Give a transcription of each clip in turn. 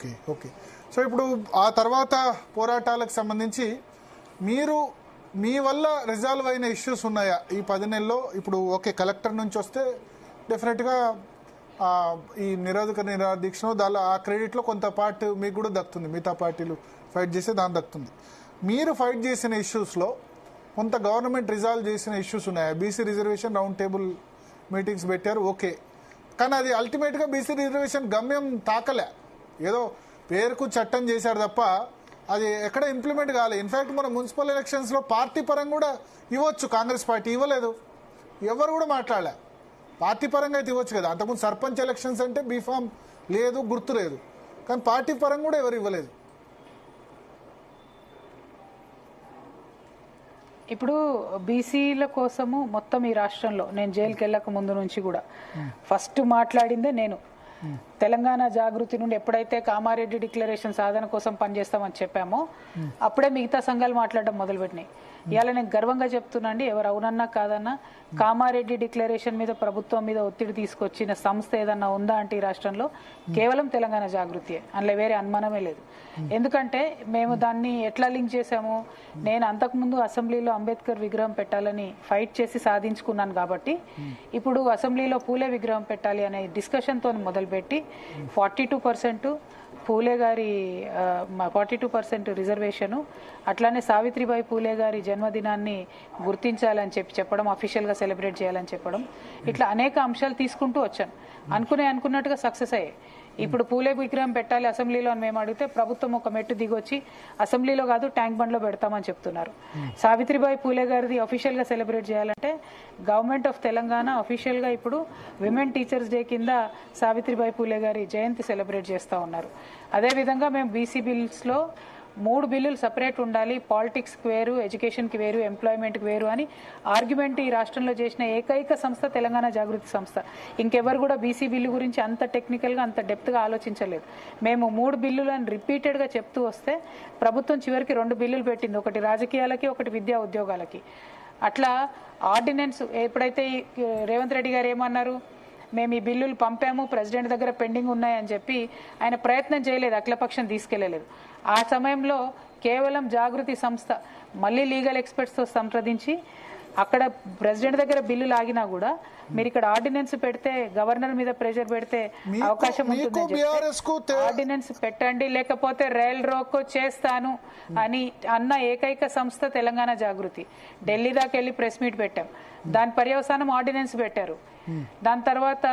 Okay okay. So ఇప్పుడు ఆ తర్వాత పోరాటాలకు సంబంధించి మీరు మీ వల్ల రిజాల్వ్ అయిన ఇష్యూస్ ఉన్నాయా ఈ 10 నెలల్లో? ఇప్పుడు ఓకే, కలెక్టర్ నుంచి వస్తే డెఫినెట్గా ఈ నిరాదీక్షను దాని ఆ క్రెడిట్లో కొంత పార్ట్ మీకు కూడా దక్కుతుంది, మిగతా పార్టీలు ఫైట్ చేస్తే దాని దక్కుతుంది. మీరు ఫైట్ చేసిన ఇష్యూస్లో కొంత గవర్నమెంట్ రిజాల్వ్ చేసిన ఇష్యూస్ ఉన్నాయా? BC reservation round table meetings పెట్టారు, ఓకే, కానీ అది అల్టిమేట్గా బీసీ రిజర్వేషన్ గమ్యం తాకలే, ఏదో పేరుకు చట్టం చేశారు తప్ప అది ఎక్కడ ఇంప్లిమెంట్ కాలేదు. ఇన్ఫ్యాక్ట్ మన మున్సిపల్ ఎలక్షన్స్లో పార్టీ పరంగా కూడా ఇవ్వచ్చు, కాంగ్రెస్ పార్టీ ఇవ్వలేదు, ఎవరు కూడా మాట్లాడలే. పార్టీ పరంగా అయితే ఇవ్వచ్చు కదా, అంతకుముందు సర్పంచ్ ఎలక్షన్స్ అంటే బీఫామ్ లేదు, గుర్తు లేదు, కానీ పార్టీ పరంగా కూడా ఎవరు ఇవ్వలేదు. ఇప్పుడు బీసీల కోసము మొత్తం ఈ రాష్ట్రంలో నేను జైలుకి వెళ్ళక ముందు నుంచి కూడా ఫస్ట్ మాట్లాడిందే నేను. తెలంగాణ జాగృతి నుండి ఎప్పుడైతే కామారెడ్డి డిక్లరేషన్ సాధన కోసం పనిచేస్తామని చెప్పామో అప్పుడే మిగతా సంఘాలు మాట్లాడడం మొదలుపెట్టినాయి. ఇవాళ నేను గర్వంగా చెప్తున్నాండి, ఎవరు అవునన్నా కాదన్నా కామారెడ్డి డిక్లరేషన్ మీద ప్రభుత్వం మీద ఒత్తిడి తీసుకొచ్చిన సంస్థ ఏదన్నా ఉందా అంటే ఈ రాష్ట్రంలో కేవలం తెలంగాణ జాగృతియే, అందులో వేరే అనుమానమే లేదు. ఎందుకంటే మేము దాన్ని ఎట్లా లింక్ చేసాము, నేను అంతకుముందు అసెంబ్లీలో అంబేద్కర్ విగ్రహం పెట్టాలని ఫైట్ చేసి సాధించుకున్నాను కాబట్టి ఇప్పుడు అసెంబ్లీలో పూలే విగ్రహం పెట్టాలి అనే డిస్కషన్తో మొదలుపెట్టి 42% పూలే గారి 42% రిజర్వేషను, అట్లానే సావిత్రిబాయి పూలే గారి జన్మదినాన్ని గుర్తించాలని చెప్పడం, అఫీషియల్గా సెలబ్రేట్ చేయాలని చెప్పడం, ఇట్లా అనేక అంశాలు తీసుకుంటూ వచ్చాను. అనుకున్నట్టుగా సక్సెస్ అయ్యాయి. ఇప్పుడు పూలే విగ్రహం పెట్టాలి అసెంబ్లీలో అని మేము అడిగితే ప్రభుత్వం ఒక మెట్టు దిగొచ్చి అసెంబ్లీలో కాదు ట్యాంక్ బండ్లో పెడతామని చెప్తున్నారు. సావిత్రిబాయి పూలే గారిది అఫీషియల్గా సెలబ్రేట్ చేయాలంటే గవర్నమెంట్ ఆఫ్ తెలంగాణ అఫీషియల్గా ఇప్పుడు విమెన్ టీచర్స్ డే కింద సావిత్రిబాయి పూలే గారి జయంతి సెలబ్రేట్ చేస్తూ ఉన్నారు. అదేవిధంగా మేము బీసీ బిల్స్లో 3 బిల్లులు సపరేట్ ఉండాలి, పాలిటిక్స్కి వేరు, ఎడ్యుకేషన్కి వేరు, ఎంప్లాయ్మెంట్కి వేరు అని ఆర్గ్యుమెంట్ ఈ రాష్ట్రంలో చేసిన ఏకైక సంస్థ తెలంగాణ జాగృతి సంస్థ. ఇంకెవరు కూడా బీసీ బిల్లు గురించి అంత టెక్నికల్గా అంత డెప్త్గా ఆలోచించలేదు. మేము 3 బిల్లులను రిపీటెడ్గా చెప్తూ వస్తే ప్రభుత్వం చివరికి 2 బిల్లులు పెట్టింది, ఒకటి రాజకీయాలకి, ఒకటి విద్యా ఉద్యోగాలకి. అట్లా ఆర్డినెన్స్ ఎప్పుడైతే రేవంత్ రెడ్డి గారు ఏమన్నారు, మేము ఈ బిల్లులు పంపాము ప్రెసిడెంట్ దగ్గర పెండింగ్ ఉన్నాయని చెప్పి ఆయన ప్రయత్నం చేయలేదు, అఖిలపక్షం తీసుకెళ్లలేదు. ఆ సమయంలో కేవలం జాగృతి సంస్థ మళ్ళీ లీగల్ ఎక్స్పర్ట్స్తో సంప్రదించి అక్కడ ప్రెసిడెంట్ దగ్గర బిల్లులు ఆగినా కూడా మీరు ఇక్కడ ఆర్డినెన్స్ పెడితే గవర్నర్ మీద ప్రెషర్ పెడితే అవకాశం ఉంటుంది, ఆర్డినెన్స్ పెట్టండి లేకపోతే రైల్ రోకో చేస్తాను అని అన్న ఏకైక సంస్థ తెలంగాణ జాగృతి. ఢిల్లీ దాకా వెళ్ళి ప్రెస్ మీట్ పెట్టాం, దాని పర్యవసానం ఆర్డినెన్స్ పెట్టారు. దాని తర్వాత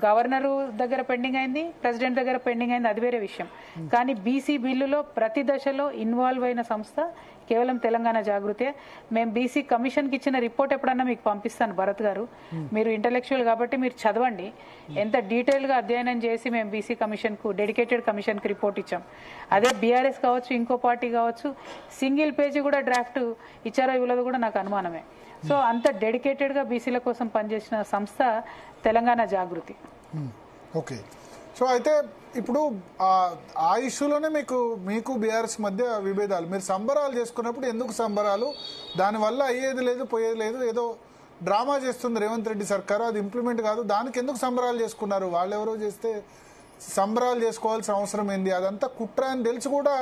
గవర్నరు దగ్గర పెండింగ్ అయింది, ప్రెసిడెంట్ దగ్గర పెండింగ్ అయింది, అది వేరే విషయం. కానీ బీసీ బిల్లులో ప్రతి దశలో ఇన్వాల్వ్ అయిన సంస్థ కేవలం తెలంగాణ జాగృతే. మేము బీసీ కమిషన్కి ఇచ్చిన రిపోర్ట్ ఎప్పుడన్నా మీకు పంపిస్తాను భరత్ గారు, మీరు ఇంటలెక్చువల్ కాబట్టి మీరు చదవండి. ఎంత డీటెయిల్గా అధ్యయనం చేసి మేము బీసీ కమిషన్కు, డెడికేటెడ్ కమిషన్కి రిపోర్ట్ ఇచ్చాం. అదే బీఆర్ఎస్ కావచ్చు, ఇంకో పార్టీ కావచ్చు, సింగిల్ పేజీ కూడా డ్రాఫ్ట్ ఇచ్చారో ఇవ్వలేదు కూడా నాకు అనుమానమే. సో అంత డెడికేటెడ్గా బీసీల కోసం పనిచేసిన సంస్థ తెలంగాణ జాగృతి. ఓకే. సో అయితే ఇప్పుడు ఆ ఇష్యూలోనే మీకు బీఆర్ఎస్ మధ్య విభేదాలు. మీరు సంబరాలు చేసుకున్నప్పుడు ఎందుకు సంబరాలు, దానివల్ల అయ్యేది లేదు పోయేది లేదు, ఏదో డ్రామా చేస్తుంది రేవంత్ రెడ్డి సర్కారు, అది ఇంప్లిమెంట్ కాదు, దానికి ఎందుకు సంబరాలు చేసుకున్నారు? వాళ్ళెవరో చేస్తే సంబరాలు చేసుకోవాల్సిన అవసరం ఏంది? అదంతా కుట్ర అని తెలిసి కూడా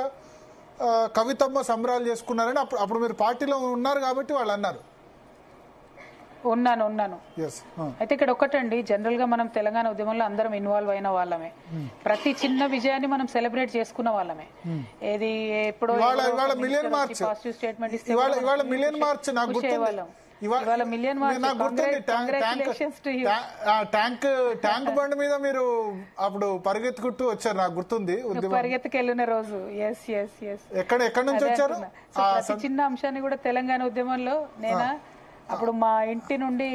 కవితమ్మ సంబరాలు చేసుకున్నారని అప్పుడు మీరు పార్టీలో ఉన్నారు కాబట్టి వాళ్ళు అన్నారు. ఉన్నాను. అయితే ఇక్కడ ఒకటండి, జనరల్ గా మనం తెలంగాణ ఉద్యమంలో అందరం ఇన్వాల్వ్ అయిన వాళ్ళమే, ప్రతి చిన్న విజయాన్ని మనం సెలబ్రేట్ చేసుకున్న వాళ్ళమే. ఏది ఎప్పుడో పాజిటివ్ స్టేట్మెంట్ ఇస్తే ఇవాళ మిలియన్ మార్చ్. ట్యాంక్ బండ్ మీద మీరు అప్పుడు పరిగెత్తుకుంటూ వచ్చారు, నాకు గుర్తుంది, పరిగెత్తుకెళ్ళిన రోజు. ఎక్కడ నుంచి వచ్చారు? ప్రతి చిన్న అంశాన్ని కూడా తెలంగాణ ఉద్యమంలో నేనా అప్పుడు మా ఇంటి నుండి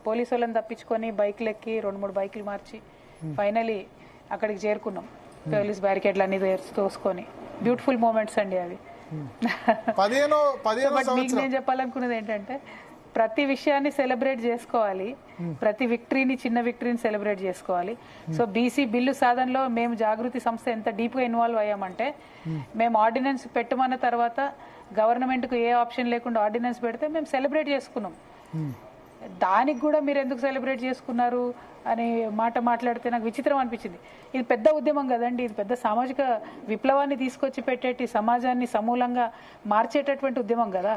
పోలీసు వాళ్ళని తప్పించుకొని బైక్లు ఎక్కి 2-3 బైకులు మార్చి ఫైనలీ అక్కడికి చేరుకున్నాం, పోలీస్ బ్యారికేడ్లు అన్ని తోసుకొని. బ్యూటిఫుల్ మూమెంట్స్ అండి అవి. బట్ మీకు నేను చెప్పాలనుకున్నది ఏంటంటే ప్రతి విషయాన్ని సెలబ్రేట్ చేసుకోవాలి, ప్రతి విక్టరీని, చిన్న విక్టరీని సెలబ్రేట్ చేసుకోవాలి. సో బీసీ బిల్లు సాధనలో మేము జాగృతి సంస్థ ఎంత డీప్గా ఇన్వాల్వ్ అయ్యామంటే, మేము ఆర్డినెన్స్ పెట్టమన్న తర్వాత గవర్నమెంట్కు ఏ ఆప్షన్ లేకుండా ఆర్డినెన్స్ పెడితే మేము సెలబ్రేట్ చేసుకున్నాం. దానికి కూడా మీరు ఎందుకు సెలబ్రేట్ చేసుకున్నారు అనే మాట మాట్లాడితే నాకు విచిత్రం అనిపించింది. ఇది పెద్ద ఉద్యమం కదండి, ఇది పెద్ద సామాజిక విప్లవాన్ని తీసుకొచ్చి పెట్టేటి, సమాజాన్ని సమూలంగా మార్చేటటువంటి ఉద్యమం కదా.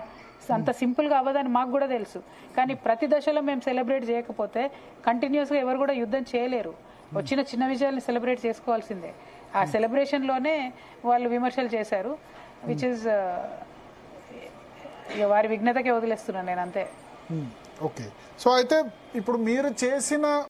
అంత సింపుల్గా అవ్వదని మాకు కూడా తెలుసు. కానీ ప్రతి దశలో మేము సెలబ్రేట్ చేయకపోతే కంటిన్యూస్గా ఎవరు కూడా యుద్ధం చేయలేరు. వచ్చిన చిన్న విజయాల్ని సెలబ్రేట్ చేసుకోవాల్సిందే. ఆ సెలబ్రేషన్లోనే వాళ్ళు విమర్శలు చేశారు, విచ్ ఇస్ వారి విఘ్నతకే వదిలేస్తున్నాను నేను అంతే. ఓకే. సో అయితే ఇప్పుడు మీరు చేసిన